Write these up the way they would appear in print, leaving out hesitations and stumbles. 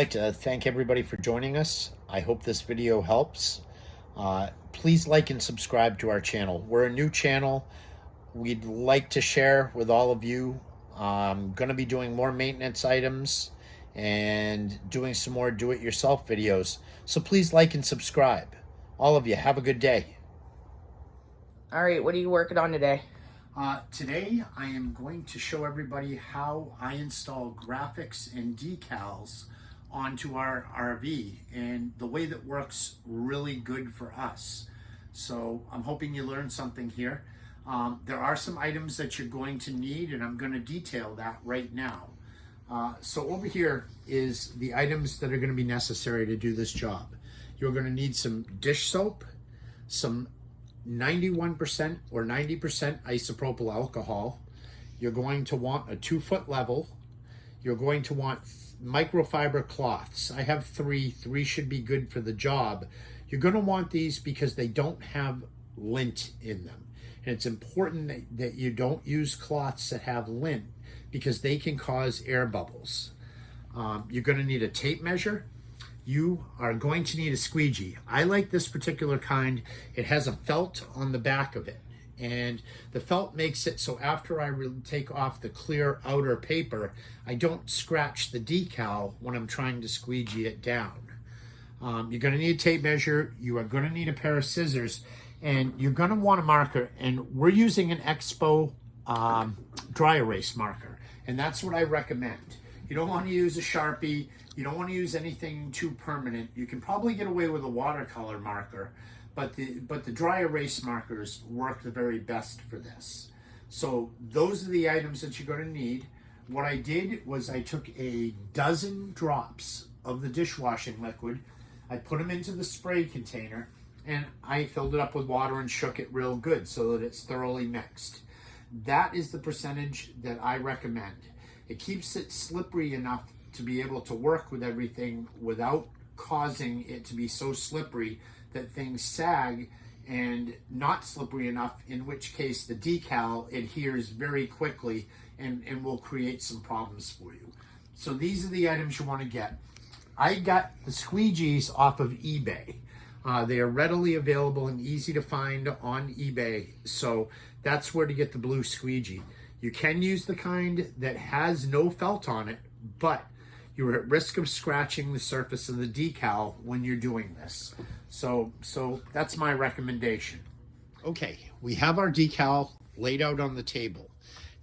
like to thank everybody for joining us. I hope this video helps. Please like and subscribe to our channel. We're a new channel. We'd like to share with all of you. I'm going to be doing more maintenance items and doing some more do-it-yourself videos. So please like and subscribe. All of you, have a good day. All right, what are you working on today? Today I am going to show everybody how I install graphics and decals onto our RV and the way that works really good for us. So I'm hoping you learned something here. There are some items that you're going to need, and I'm going to detail that right now. So over here is the items that are going to be necessary to do this job. You're going to need some dish soap, some 91% or 90% isopropyl alcohol. You're going to want a 2-foot level. You're going to want microfiber cloths. I have three should be good for the job. You're going to want these because they don't have lint in them. And it's important that you don't use cloths that have lint because they can cause air bubbles. You're going to need a tape measure. You are going to need a squeegee. I like this particular kind. It has a felt on the back of it. And the felt makes it so after I take off the clear outer paper, I don't scratch the decal when I'm trying to squeegee it down. You're going to need a tape measure. You are going to need a pair of scissors. And you're going to want a marker. And we're using an Expo dry erase marker. And that's what I recommend. You don't want to use a Sharpie. You don't want to use anything too permanent. You can probably get away with a watercolor marker, but the dry erase markers work the very best for this. So those are the items that you're going to need. What I did was I took a dozen drops of the dishwashing liquid. I put them into the spray container, and I filled it up with water and shook it real good so that it's thoroughly mixed. That is the percentage that I recommend. It keeps it slippery enough to be able to work with everything without causing it to be so slippery that things sag, and not slippery enough, in which case the decal adheres very quickly and will create some problems for you. So these are the items you want to get. I got the squeegees off of eBay. They are readily available and easy to find on eBay. So that's where to get the blue squeegee. You can use the kind that has no felt on it, but you're at risk of scratching the surface of the decal when you're doing this. So that's my recommendation. Okay, we have our decal laid out on the table.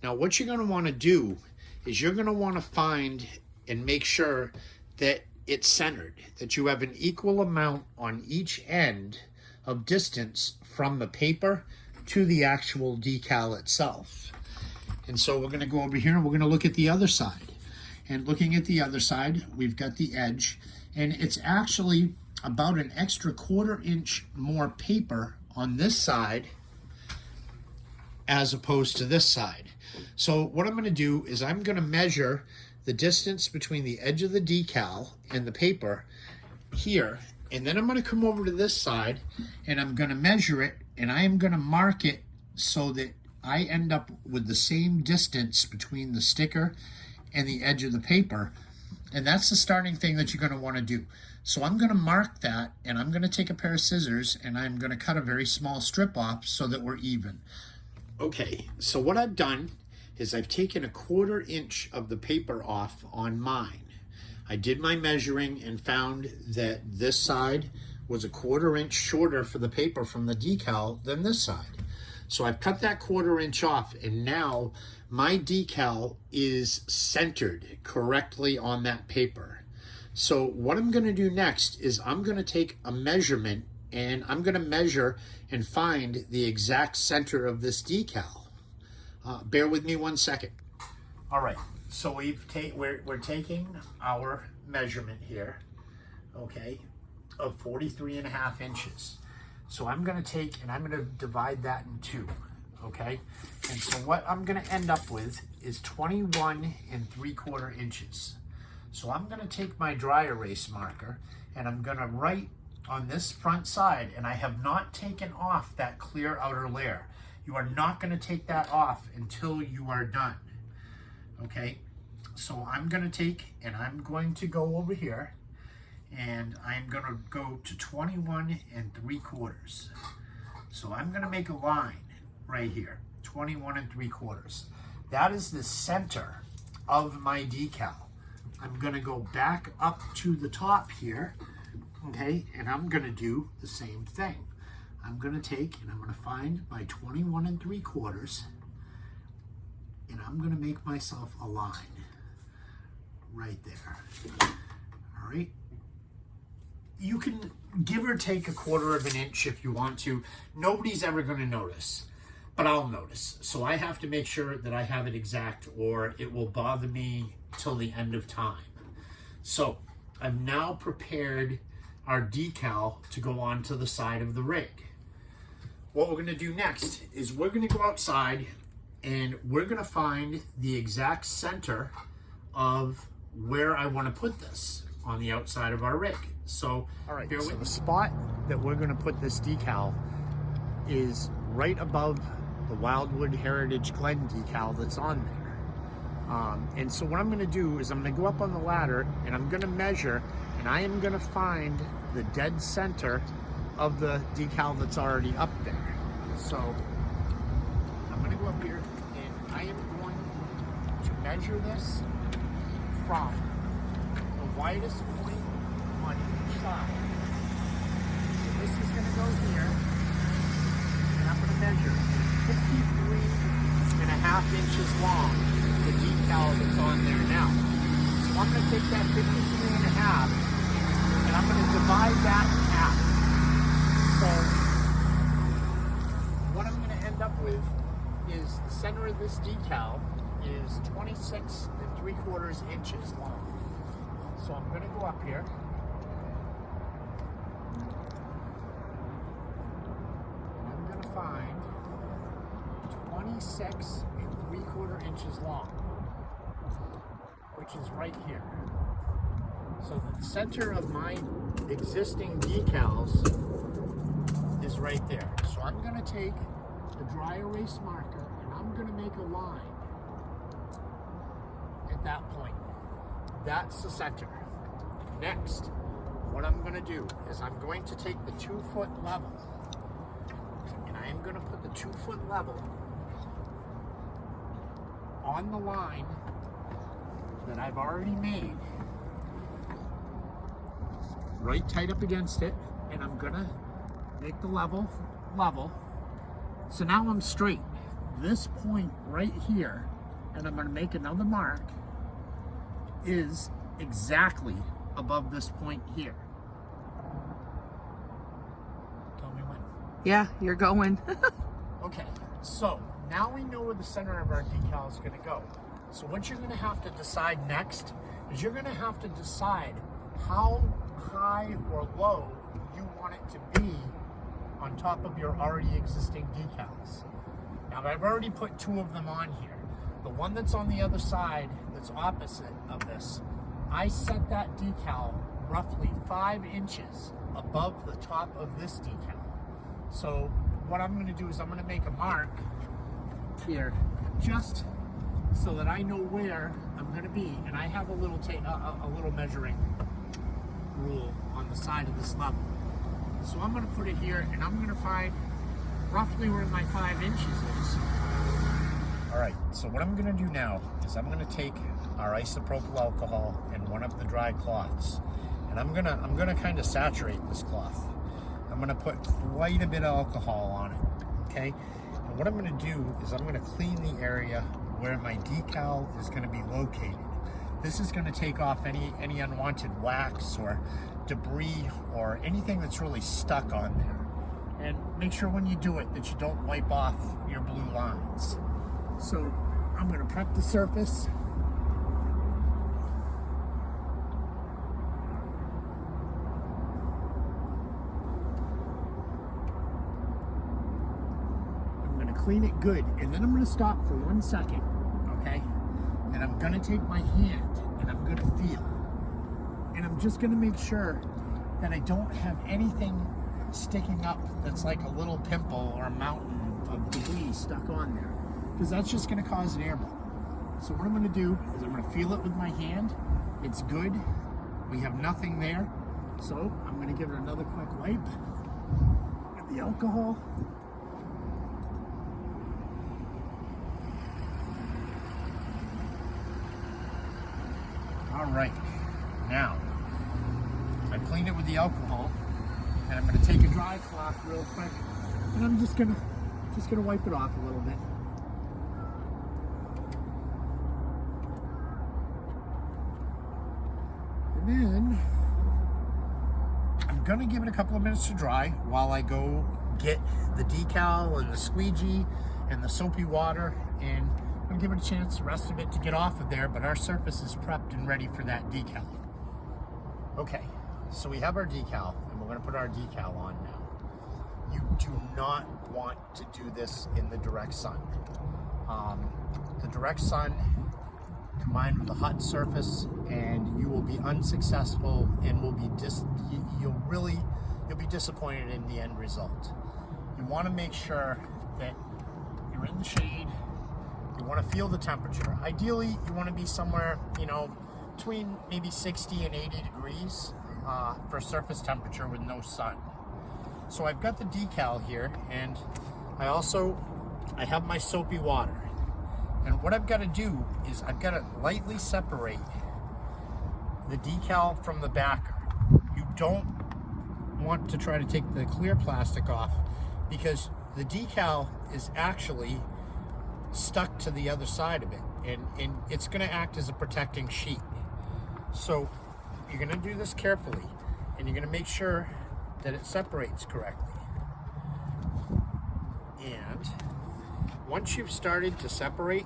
Now what you're going to want to do is you're going to want to find and make sure that it's centered, that you have an equal amount on each end of distance from the paper to the actual decal itself. And so we're going to go over here and we're going to look at the other side. And looking at the other side, we've got the edge, and it's actually about an extra 1/4 inch more paper on this side as opposed to this side. So what I'm going to do is I'm going to measure the distance between the edge of the decal and the paper here, and then I'm going to come over to this side and I'm going to measure it, and I am going to mark it so that I end up with the same distance between the sticker and the edge of the paper. And that's the starting thing that you're going to want to do. So I'm going to mark that, and I'm going to take a pair of scissors and I'm going to cut a very small strip off so that we're even. Okay, so what I've done is I've taken a 1/4 inch of the paper off on mine. I did my measuring and found that this side was a 1/4 inch shorter for the paper from the decal than this side. So I've cut that 1/4 inch off, and now my decal is centered correctly on that paper. So what I'm going to do next is I'm going to take a measurement, and I'm going to measure and find the exact center of this decal. Bear with me 1 second. All right, so we're taking our measurement here, okay, of 43.5 inches. So I'm going to take and I'm going to divide that in 2, okay? And so what I'm going to end up with is 21 3/4 inches. So I'm going to take my dry erase marker and I'm going to write on this front side, and I have not taken off that clear outer layer. You are not going to take that off until you are done, okay? So I'm going to take and I'm going to go over here and I'm going to go to 21 3/4. So I'm going to make a line right here, 21 3/4. That is the center of my decal. I'm going to go back up to the top here, okay, and I'm going to do the same thing. I'm going to take and I'm going to find my 21 3/4, and I'm going to make myself a line right there. All right. You can give or take 1/4 of an inch if you want to. Nobody's ever going to notice, but I'll notice. So I have to make sure that I have it exact, or it will bother me till the end of time. So I've now prepared our decal to go onto the side of the rig. What we're going to do next is we're going to go outside and we're going to find the exact center of where I want to put this on the outside of our rig. So, all right, so the spot that we're going to put this decal is right above the Wildwood Heritage Glen decal that's on there. And so what I'm going to do is I'm going to go up on the ladder and I'm going to measure, and I am going to find the dead center of the decal that's already up there. So I'm going to go up here and I am going to measure this from the widest point on each side. So this is going to go here, and I'm going to measure 53.5 inches long, the decal that's on there now. So I'm going to take that 53.5 and I'm going to divide that in half. So what I'm going to end up with is the center of this decal is 26 3/4 inches long. So I'm going to go up here. And I'm going to find 26 3/4 inches long, which is right here. So the center of my existing decals is right there. So I'm going to take the dry erase marker and I'm going to make a line at that point. That's the center. Next, what I'm going to do is I'm going to take the 2-foot level and I am going to put the 2-foot level on the line that I've already made, right tight up against it, and I'm going to make the level. So now I'm straight. This point right here, and I'm going to make another mark, is exactly above this point here. Tell me when. Yeah, you're going. Okay, so now we know where the center of our decal is going to go. So what you're going to have to decide next is you're going to have to decide how high or low you want it to be on top of your already existing decals. Now I've already put 2 of them on here. The one that's on the other side that's opposite of this, I set that decal roughly 5 inches above the top of this decal. So what I'm going to do is I'm going to make a mark here just so that I know where I'm going to be, and I have a little measuring rule on the side of this level. So I'm going to put it here, and I'm going to find roughly where my 5 inches is. All right, so what I'm going to do now is I'm going to take our isopropyl alcohol and one of the dry cloths, and I'm gonna kind of saturate this cloth. I'm going to put quite a bit of alcohol on it, okay? And what I'm going to do is I'm going to clean the area where my decal is going to be located. This is going to take off any unwanted wax or debris or anything that's really stuck on there. And make sure when you do it that you don't wipe off your blue lines. So I'm going to prep the surface. I'm going to clean it good, and then I'm going to stop for 1 second, okay? And I'm going to take my hand and I'm going to feel. And I'm just going to make sure that I don't have anything sticking up that's like a little pimple or a mountain of debris stuck on there, because that's just going to cause an air bubble. So what I'm going to do is I'm going to feel it with my hand. It's good. We have nothing there. So I'm going to give it another quick wipe with the alcohol. All right, now I cleaned it with the alcohol, and I'm going to take a dry cloth real quick, and I'm just gonna wipe it off a little bit. And then I'm gonna give it a couple of minutes to dry while I go get the decal and the squeegee and the soapy water, and I'm gonna give it a chance, the rest of it, to get off of there, but our surface is prepped and ready for that decal. Okay, so we have our decal, and we're gonna put our decal on now. You do not want to do this in the direct sun. The direct sun combined with a hot surface, and you will be unsuccessful and will be you'll be disappointed in the end result. You want to make sure that you're in the shade. You want to feel the temperature. Ideally, you want to be somewhere, between maybe 60 and 80 degrees for surface temperature with no sun. So I've got the decal here, and I have my soapy water. And what I've got to do is I've got to lightly separate the decal from the backer. You don't want to try to take the clear plastic off, because the decal is actually stuck to the other side of it, and it's going to act as a protecting sheet. So you're going to do this carefully, and you're going to make sure that it separates correctly. And once you've started to separate,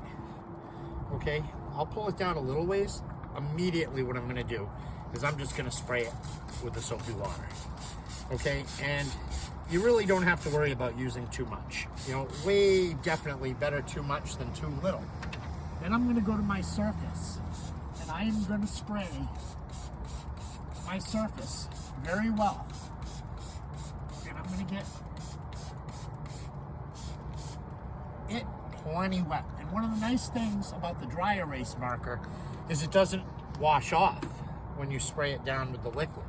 okay, I'll pull it down a little ways. Immediately what I'm going to do is I'm just going to spray it with the soapy water. Okay, and you really don't have to worry about using too much. Way definitely better too much than too little. Then I'm going to go to my surface, and I am going to spray my surface very well. And I'm going to get it plenty wet. And one of the nice things about the dry erase marker is it doesn't wash off when you spray it down with the liquid.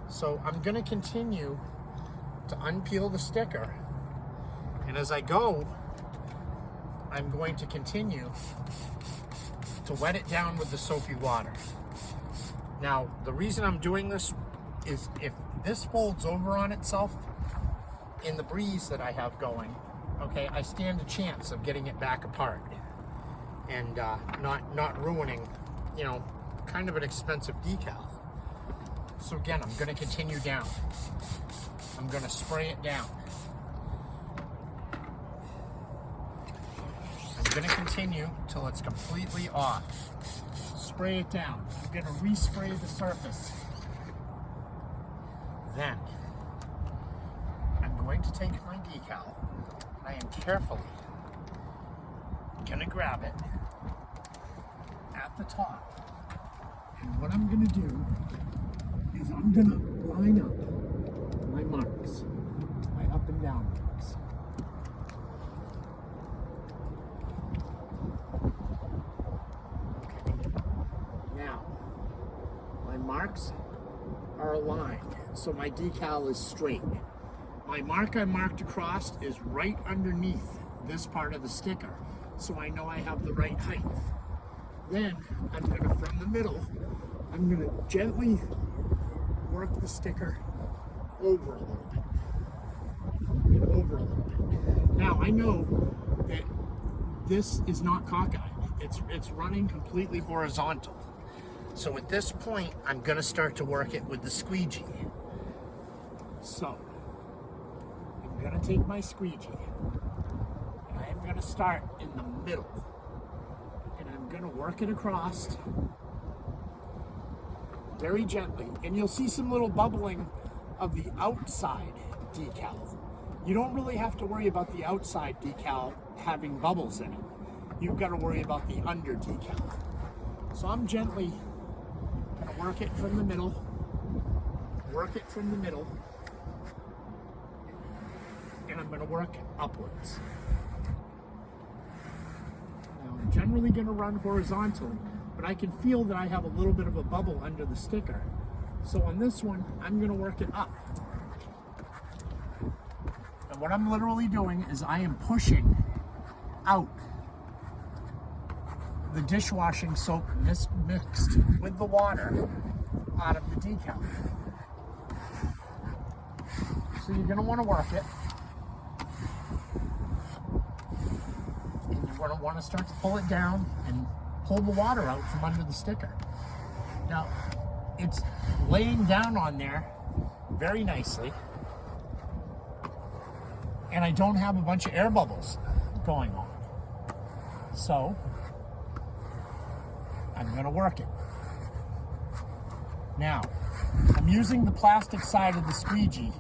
So I'm going to continue to unpeel the sticker, and as I go, I'm going to continue to wet it down with the soapy water. Now, the reason I'm doing this is if this folds over on itself in the breeze that I have going, okay, I stand a chance of getting it back apart and not ruining, kind of an expensive decal. So again, I'm going to continue down. I'm going to spray it down. I'm going to continue till it's completely off. Spray it down. I'm going to respray the surface. Then I'm going to take my decal, and I am carefully going to grab it at the top. And what I'm going to do is I'm going to line up my marks, my up and down marks. Okay. Now, my marks are aligned, so my decal is straight. My mark I marked across is right underneath this part of the sticker, so I know I have the right height. Then I'm going to, from the middle, I'm going to gently work the sticker over a little bit. And over a little bit. Now I know that this is not cockeyed. It's running completely horizontal. So at this point, I'm going to start to work it with the squeegee. So I'm going to take my squeegee, and I am going to start in the middle, and I'm going to work it across very gently, and you'll see some little bubbling of the outside decal. You don't really have to worry about the outside decal having bubbles in it. You've got to worry about the under decal. So I'm gently going to work it from the middle, and I'm going to work upwards. Now I'm generally going to run horizontally, but I can feel that I have a little bit of a bubble under the sticker. So on this one, I'm going to work it up. And what I'm literally doing is I am pushing out the dishwashing soap mixed with the water out of the decal. So you're going to want to work it. And you're going to want to start to pull it down and pull the water out from under the sticker. Now, it's laying down on there very nicely. And I don't have a bunch of air bubbles going on. So, I'm going to work it. Now, I'm using the plastic side of the squeegee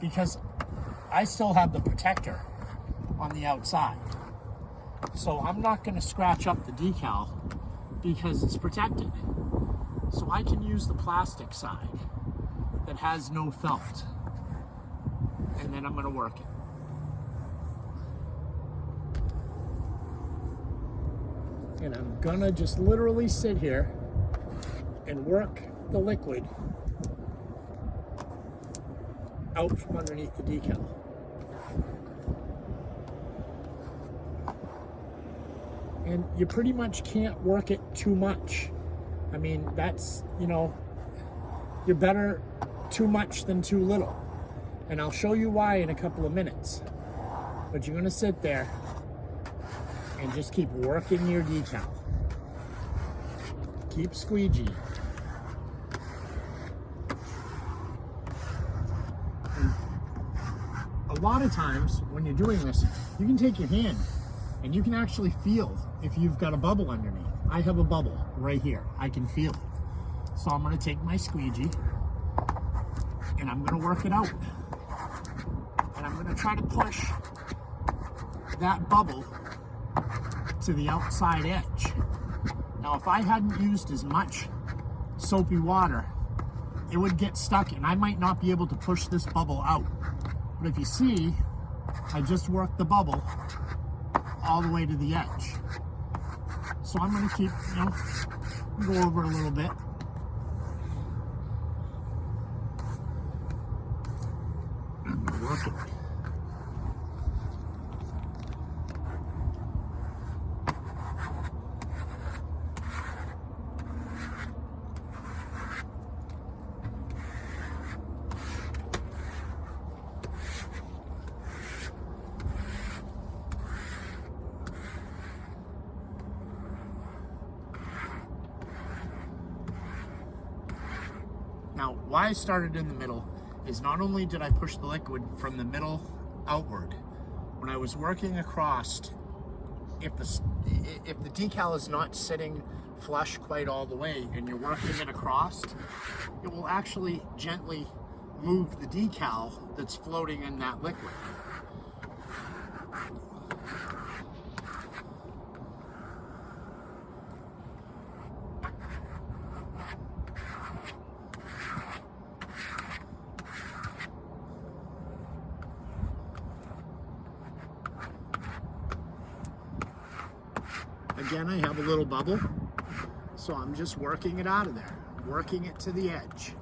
because I still have the protector on the outside. So I'm not going to scratch up the decal because it's protected. So I can use the plastic side that has no felt. And then I'm going to work it. And I'm going to just literally sit here and work the liquid out from underneath the decal. And you pretty much can't work it too much. I mean, that's, you're better too much than too little. And I'll show you why in a couple of minutes. But you're going to sit there and just keep working your decal. Keep squeegeeing. And a lot of times when you're doing this, you can take your hand and you can actually feel if you've got a bubble underneath. I have a bubble right here. I can feel it. So I'm going to take my squeegee and I'm going to work it out. And I'm going to try to push that bubble to the outside edge. Now, if I hadn't used as much soapy water, it would get stuck and I might not be able to push this bubble out. But if you see, I just worked the bubble all the way to the edge. So I'm going to keep, go over a little bit. I'm going to work it. Now, why I started in the middle is not only did I push the liquid from the middle outward, when I was working across, if the decal is not sitting flush quite all the way and you're working it across, it will actually gently move the decal that's floating in that liquid. Again, I have a little bubble, so I'm just working it out of there, working it to the edge.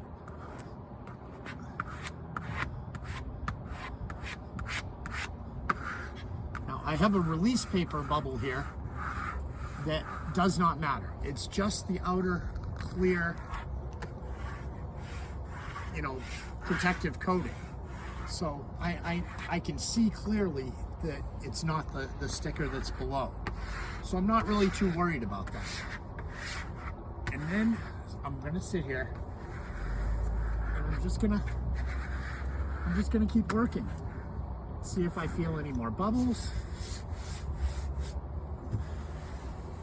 Now, I have a release paper bubble here that does not matter. It's just the outer clear, protective coating. So I can see clearly that it's not the sticker that's below. So I'm not really too worried about that. And then I'm gonna sit here and I'm just gonna keep working. See if I feel any more bubbles.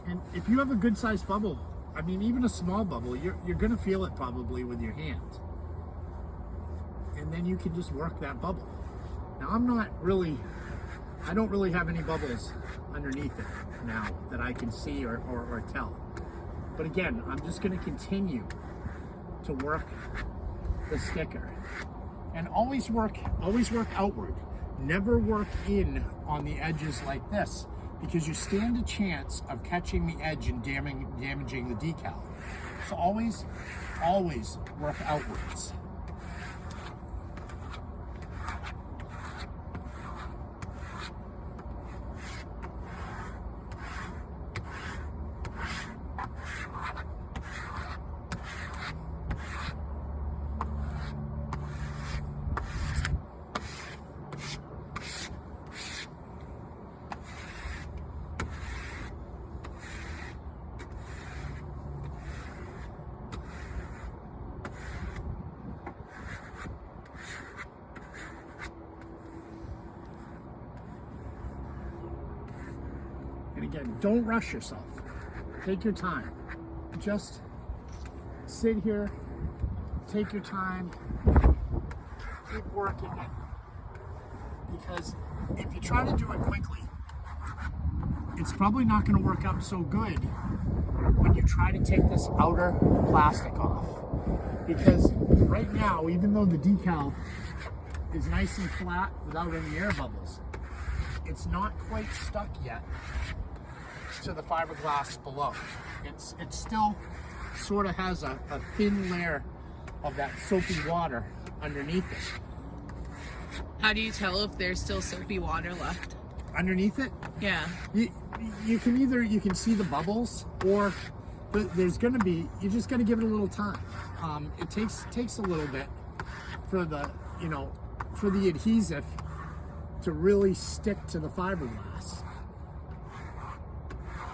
And if you have a good sized bubble, I mean even a small bubble, you're gonna feel it probably with your hand. And then you can just work that bubble. Now I don't really have any bubbles underneath it now that I can see or tell. But again, I'm just going to continue to work the sticker. And always work outward. Never work in on the edges like this, because you stand a chance of catching the edge and damaging the decal. So always work outwards. And again, don't rush yourself. Take your time. Just sit here, take your time, keep working it. Because if you try to do it quickly, it's probably not going to work out so good when you try to take this outer plastic off. Because right now, even though the decal is nice and flat without any air bubbles, it's not quite stuck yet to the fiberglass below. It still sort of has a thin layer of that soapy water underneath it. How do you tell if there's still soapy water left? Underneath it, Yeah. you can see the bubbles, or there's going to be, you just got to give it a little time. It takes a little bit for the for the adhesive to really stick to the fiberglass.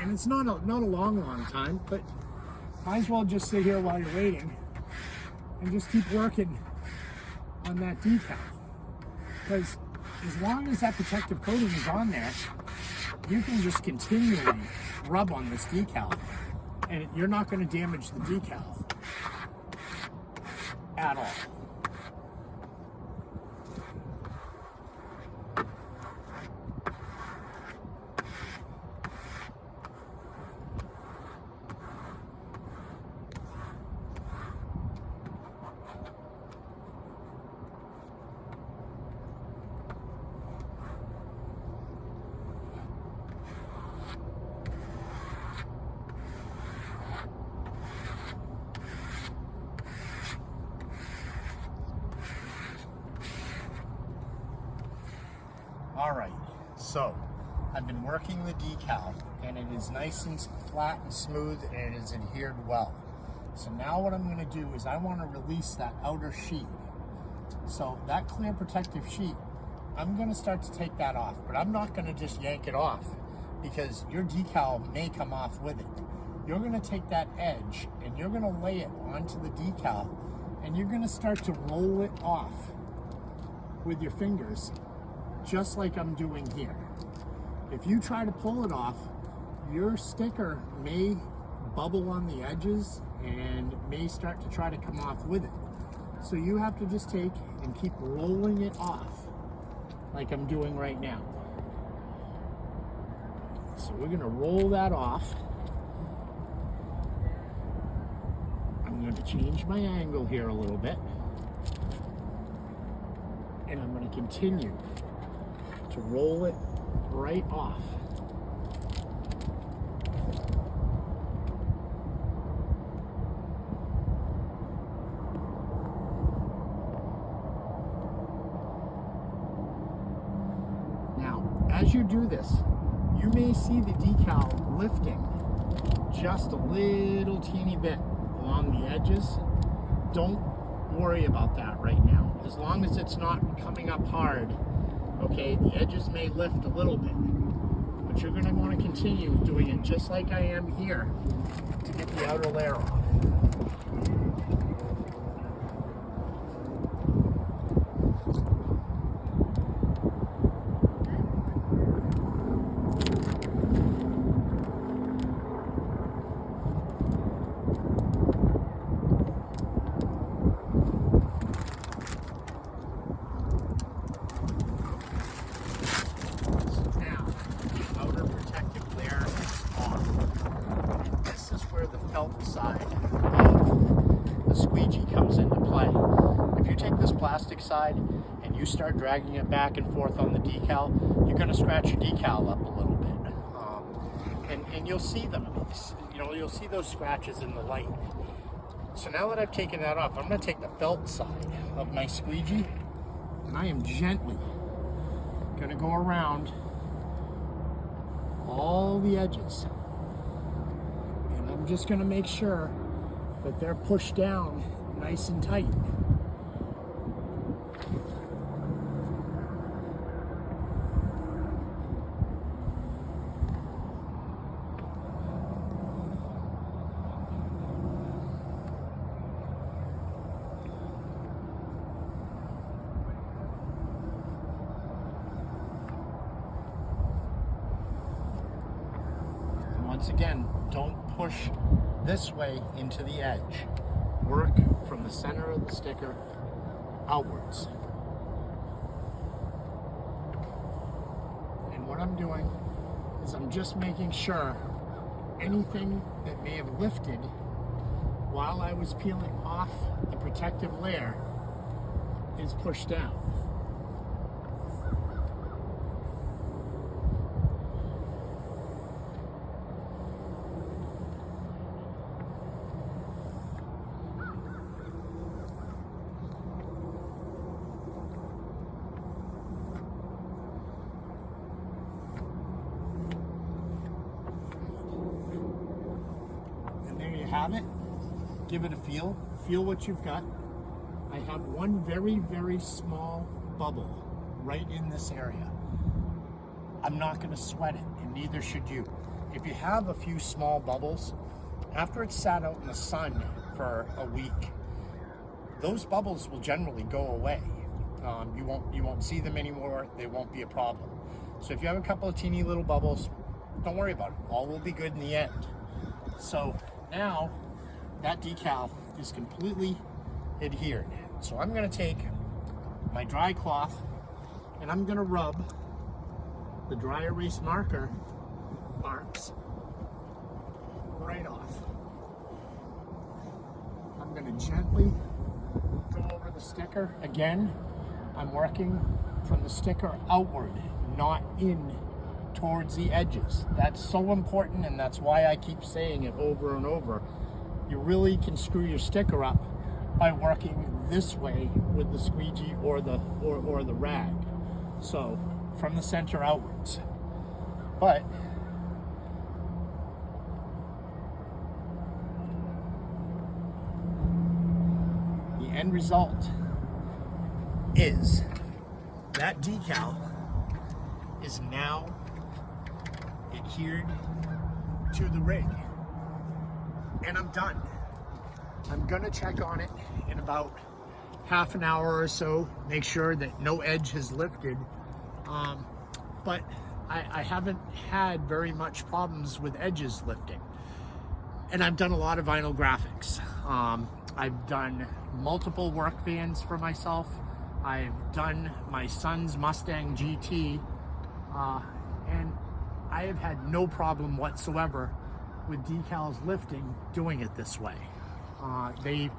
And it's not a long time, but might as well just sit here while you're waiting and just keep working on that decal. Because as long as that protective coating is on there, you can just continually rub on this decal and you're not going to damage the decal at all. All right, so I've been working the decal and it is nice and flat and smooth and it is adhered well. So now what I'm going to do is I want to release that outer sheet. So that clear protective sheet, I'm going to start to take that off, but I'm not going to just yank it off because your decal may come off with it. You're going to take that edge and you're going to lay it onto the decal and you're going to start to roll it off with your fingers, just like I'm doing here. If you try to pull it off, your sticker may bubble on the edges and may start to try to come off with it. So you have to just take and keep rolling it off like I'm doing right now. So we're gonna roll that off. I'm going to change my angle here a little bit. And I'm going to continue to roll it right off. Now, as you do this, you may see the decal lifting just a little teeny bit along the edges. Don't worry about that right now. As long as it's not coming up hard, okay, the edges may lift a little bit, but you're going to want to continue doing it just like I am here to get the outer layer off. Side of the squeegee comes into play. If you take this plastic side and you start dragging it back and forth on the decal, you're going to scratch your decal up a little bit. and you'll see them. You know, you'll see those scratches in the light. So now that I've taken that off, I'm going to take the felt side of my squeegee, and I am gently going to go around all the edges. And I'm just going to make sure that they're pushed down nice and tight. Once again, don't push this way into the edge. Work from the center of the sticker outwards. And what I'm doing is I'm just making sure anything that may have lifted while I was peeling off the protective layer is pushed down. Have it, give it a feel what you've got. I have one very, very small bubble right in this area. I'm not going to sweat it, and neither should you. If you have a few small bubbles, after it's sat out in the sun for a week, those bubbles will generally go away. You won't see them anymore. They won't be a problem. So if you have a couple of teeny little bubbles, don't worry about it. All will be good in the end. So now that decal is completely adhered. So I'm going to take my dry cloth and I'm going to rub the dry erase marker marks right off. I'm going to gently go over the sticker. Again, I'm working from the sticker outward, not in towards the edges. That's so important, and that's why I keep saying it over and over. You really can screw your sticker up by working this way with the squeegee or the rag. So from the center outwards. But the end result is that decal is now adhered to the rig, and I'm done. I'm gonna check on it in about half an hour or so, make sure that no edge has lifted, but I haven't had very much problems with edges lifting. And I've done a lot of vinyl graphics. I've done multiple work vans for myself. I've done my son's Mustang GT, and I have had no problem whatsoever with decals lifting doing it this way. The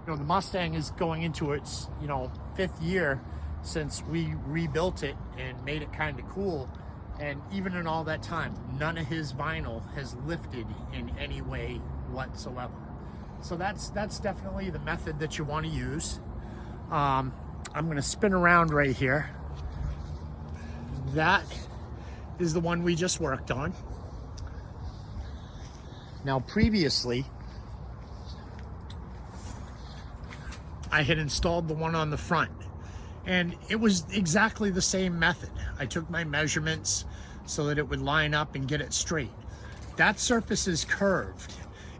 Mustang is going into its, 5th year since we rebuilt it and made it kind of cool. And even in all that time, none of his vinyl has lifted in any way whatsoever. So that's definitely the method that you want to use. I'm going to spin around right here. That is the one we just worked on. Now previously, I had installed the one on the front, and it was exactly the same method. I took my measurements so that it would line up and get it straight. That surface is curved.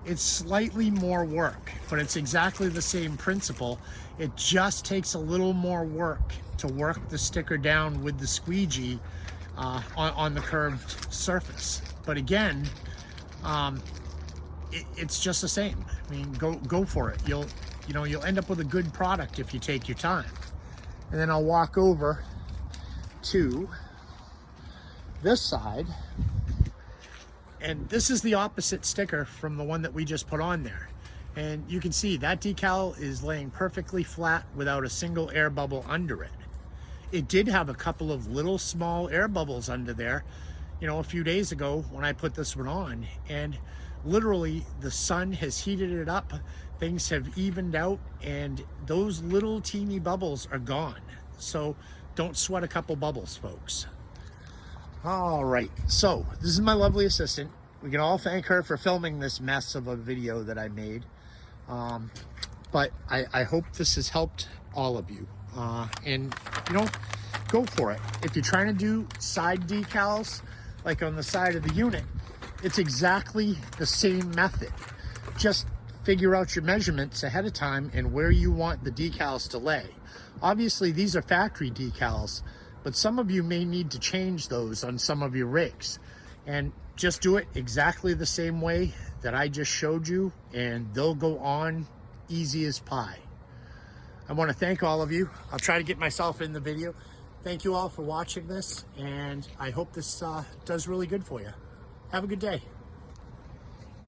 It's slightly more work, but it's exactly the same principle. It just takes a little more work to work the sticker down with the squeegee on the curved surface. But again, it's just the same. I mean, go for it. You'll end up with a good product if you take your time. And then I'll walk over to this side, and this is the opposite sticker from the one that we just put on there. And you can see that decal is laying perfectly flat without a single air bubble under it. It did have a couple of little small air bubbles under there. a few days ago when I put this one on, and literally the sun has heated it up. Things have evened out, and those little teeny bubbles are gone. So don't sweat a couple bubbles, folks. All right, so this is my lovely assistant. We can all thank her for filming this mess of a video that I made. But I hope this has helped all of you. And go for it. If you're trying to do side decals, like on the side of the unit, it's exactly the same method. Just figure out your measurements ahead of time and where you want the decals to lay. Obviously, these are factory decals, but some of you may need to change those on some of your rigs. And just do it exactly the same way that I just showed you, and they'll go on easy as pie. I want to thank all of you. I'll try to get myself in the video. Thank you all for watching this, and I hope this does really good for you. Have a good day.